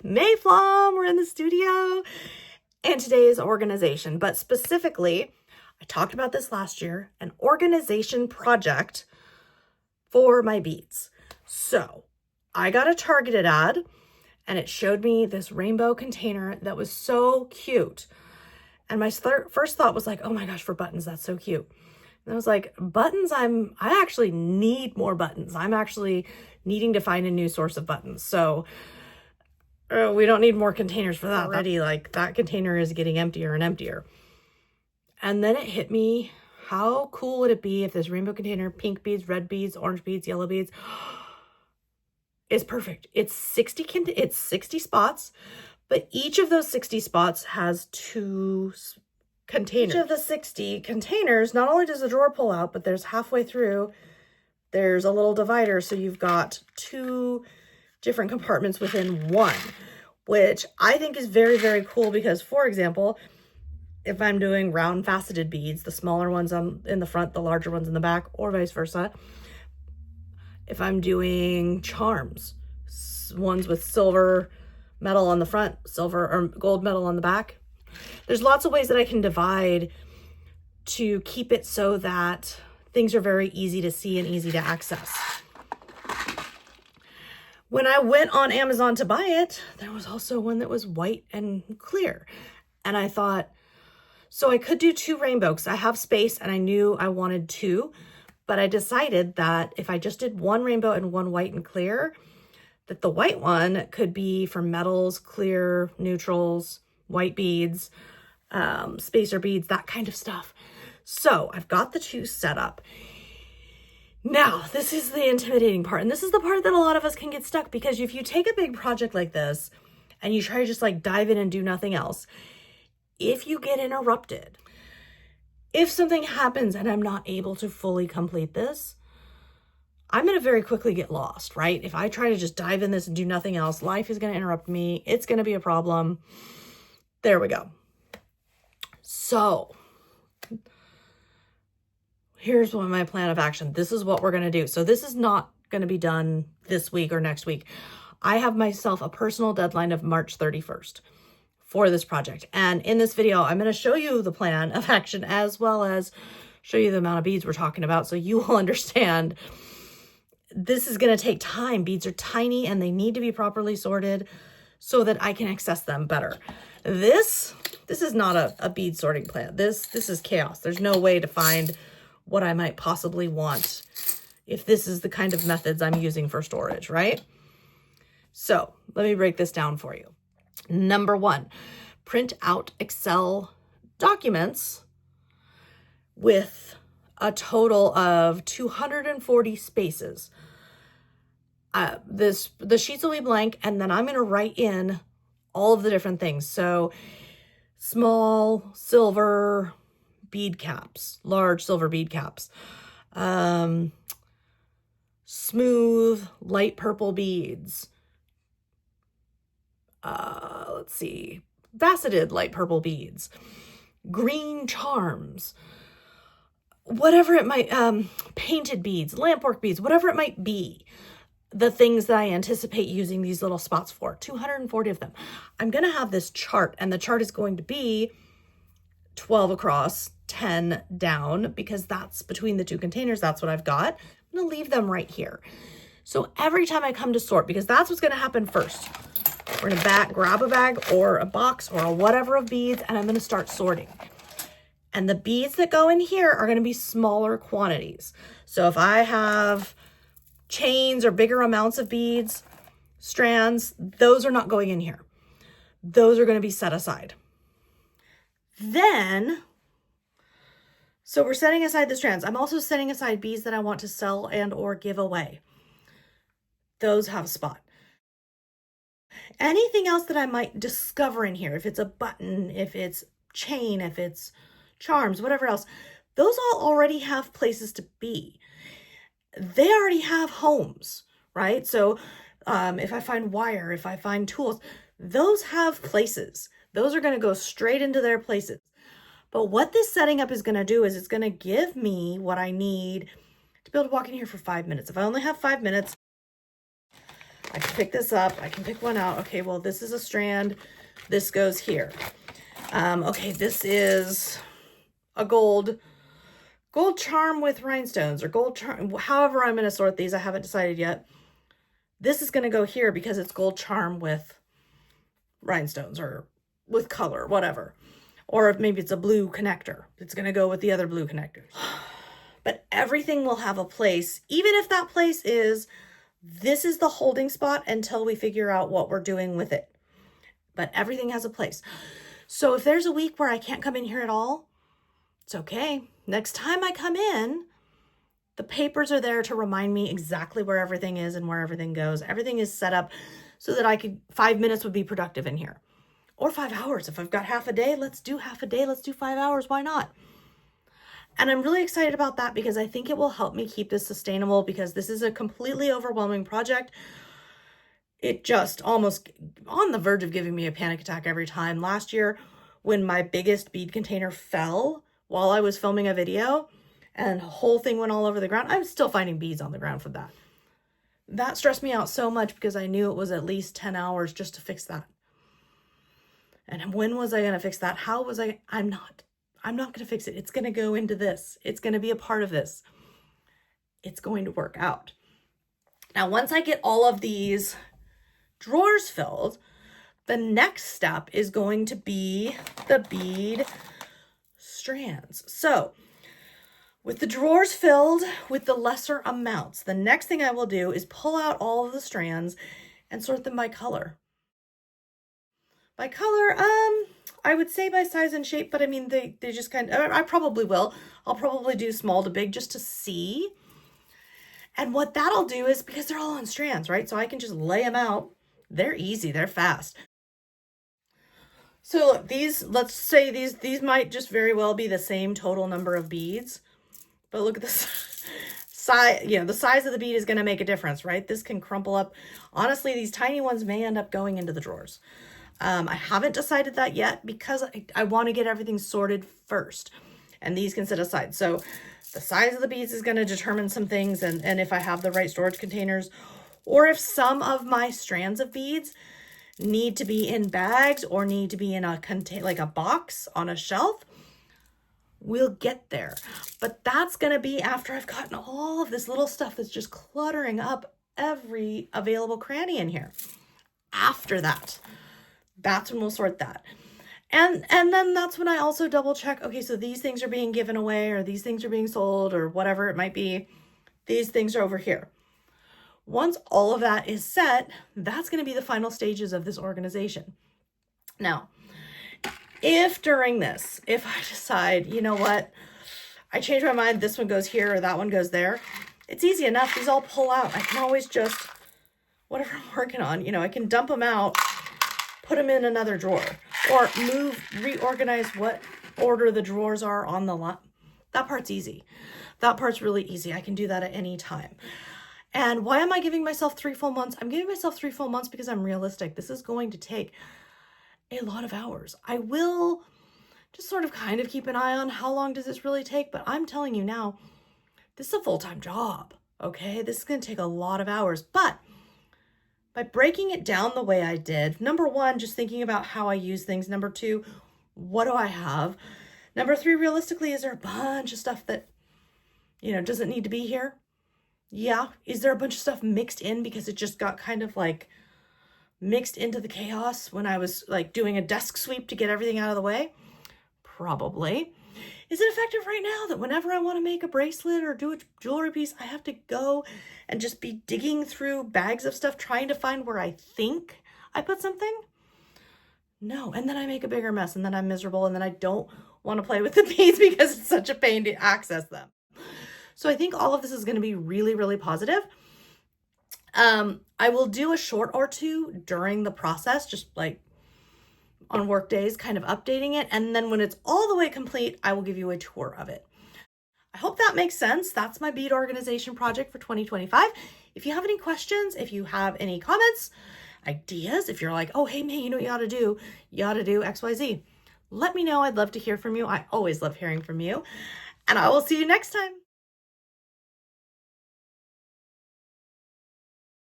Mayflom, we're in the studio, and today is organization, but specifically, I talked about this last year, an organization project for my beads. So I got a targeted ad and it showed me this rainbow container that was so cute. And my first thought was like, oh my gosh, for buttons, that's so cute. And I was like, buttons, I actually need more buttons. I'm actually needing to find a new source of buttons. So we don't need more containers for that already. Like that container is getting emptier and emptier. And then it hit me, how cool would it be if this rainbow container, pink beads, red beads, orange beads, yellow beads, is perfect. It's 60 spots, but each of those 60 spots has 2 containers. Each of the 60 containers, not only does the drawer pull out, but there's halfway through, there's a little divider. So you've got 2 different compartments within one, which I think is very, very cool because, for example, if I'm doing round faceted beads, the smaller ones in the front, the larger ones in the back, or vice versa. If I'm doing charms, ones with silver metal on the front, silver or gold metal on the back, there's lots of ways that I can divide to keep it so that things are very easy to see and easy to access. When I went on Amazon to buy it, there was also one that was white and clear. And I thought, so I could do 2 rainbows. I have space and I knew I wanted 2, but I decided that if I just did 1 rainbow and 1 white and clear, that the white one could be for metals, clear, neutrals, white beads, spacer beads, that kind of stuff. So I've got the 2 set up. Now, this is the intimidating part. And this is the part that a lot of us can get stuck, because if you take a big project like this and you try to just like dive in and do nothing else, if you get interrupted, if something happens and I'm not able to fully complete this, I'm going to very quickly get lost, right? If I try to just dive in this and do nothing else, life is going to interrupt me. It's going to be a problem. There we go. So here's what my plan of action. This is what we're going to do. So this is not going to be done this week or next week. I have myself a personal deadline of March 31st for this project. And in this video, I'm going to show you the plan of action as well as show you the amount of beads we're talking about, so you will understand this is going to take time. Beads are tiny and they need to be properly sorted so that I can access them better. This is not a bead sorting plan. This is chaos. There's no way to find what I might possibly want if this is the kind of methods I'm using for storage, right? So let me break this down for you. Number 1, print out Excel documents with a total of 240 spaces. The sheets will be blank, and then I'm going to write in all of the different things. So small silver bead caps, large silver bead caps, smooth light purple beads, let's see, faceted light purple beads, green charms, whatever it might, painted beads, lampwork beads, whatever it might be, the things that I anticipate using these little spots for, 240 of them. I'm going to have this chart, and the chart is going to be 12 across, 10 down, because that's between the 2 containers. That's what I've got. I'm going to leave them right here. So every time I come to sort, because that's what's going to happen first, we're going to grab a bag or a box or a whatever of beads, and I'm going to start sorting. And the beads that go in here are going to be smaller quantities. So if I have chains or bigger amounts of beads, strands, those are not going in here. Those are going to be set aside. Then, so we're setting aside the strands. I'm also setting aside beads that I want to sell and or give away. Those have a spot. Anything else that I might discover in here, if it's a button, if it's chain, if it's charms, whatever else, those all already have places to be. They already have homes, right? So if I find wire, if I find tools, those have places. Those are going to go straight into their places. But what this setting up is going to do is it's going to give me what I need to be able to walk in here for 5 minutes. If I only have 5 minutes, I can pick this up. I can pick one out. Okay, well, this is a strand. This goes here. Okay, this is a gold charm with rhinestones, or gold charm, however I'm going to sort these. I haven't decided yet. This is going to go here because it's gold charm with rhinestones or with color, whatever. Or if maybe it's a blue connector, it's going to go with the other blue connectors. But everything will have a place, even if that place is, this is the holding spot until we figure out what we're doing with it. But everything has a place. So if there's a week where I can't come in here at all, it's okay. Next time I come in, the papers are there to remind me exactly where everything is and where everything goes. Everything is set up so that 5 minutes would be productive in here. Or 5 hours. If I've got half a day, let's do half a day. Let's do 5 hours. Why not? And I'm really excited about that because I think it will help me keep this sustainable, because this is a completely overwhelming project. It just almost on the verge of giving me a panic attack every time. Last year, when my biggest bead container fell while I was filming a video and the whole thing went all over the ground, I'm still finding beads on the ground from that. That stressed me out so much because I knew it was at least 10 hours just to fix that. And when was I going to fix that? How was I? I'm not going to fix it. It's going to go into this. It's going to be a part of this. It's going to work out. Now, once I get all of these drawers filled, the next step is going to be the bead strands. So with the drawers filled with the lesser amounts, the next thing I will do is pull out all of the strands and sort them by color. By color, I would say by size and shape, but I mean, they just kind of, I probably will. I'll probably do small to big just to see. And what that'll do is, because they're all on strands, right? So I can just lay them out. They're easy, they're fast. So look, let's say these might just very well be the same total number of beads, but look at this size, the size of the bead is going to make a difference, right? This can crumple up. Honestly, these tiny ones may end up going into the drawers. I haven't decided that yet because I want to get everything sorted first, and these can sit aside. So the size of the beads is going to determine some things, and if I have the right storage containers, or if some of my strands of beads need to be in bags or need to be in like a box on a shelf, we'll get there. But that's going to be after I've gotten all of this little stuff that's just cluttering up every available cranny in here. After that, that's when we'll sort that. And then that's when I also double check, okay, so these things are being given away, or these things are being sold, or whatever it might be. These things are over here. Once all of that is set, that's going to be the final stages of this organization. Now, if during this, if I decide, you know what, I change my mind, this one goes here or that one goes there, it's easy enough. These all pull out. I can always just, whatever I'm working on, I can dump them out, put them in another drawer, or reorganize what order the drawers are on the line. That part's easy. That part's really easy. I can do that at any time. And why am I giving myself 3 full months? I'm giving myself 3 full months because I'm realistic. This is going to take a lot of hours. I will just sort of kind of keep an eye on how long does this really take, but I'm telling you now, this is a full-time job, okay? This is going to take a lot of hours, but by breaking it down the way I did, number 1, just thinking about how I use things. Number 2, what do I have? Number 3, realistically, is there a bunch of stuff that, doesn't need to be here? Yeah. Is there a bunch of stuff mixed in because it just got kind of like mixed into the chaos when I was like doing a desk sweep to get everything out of the way? Probably. Is it effective right now that whenever I want to make a bracelet or do a jewelry piece, I have to go and just be digging through bags of stuff trying to find where I think I put something? No. And then I make a bigger mess, and then I'm miserable, and then I don't want to play with the beads because it's such a pain to access them. So I think all of this is going to be really, really positive. I will do a short or two during the process, just like on work days, kind of updating it. And then when it's all the way complete, I will give you a tour of it. I hope that makes sense. That's my bead organization project for 2025. If you have any questions, if you have any comments, ideas, if you're like, oh, hey, May, you know what you ought to do? You ought to do X, Y, Z. Let me know. I'd love to hear from you. I always love hearing from you. And I will see you next time.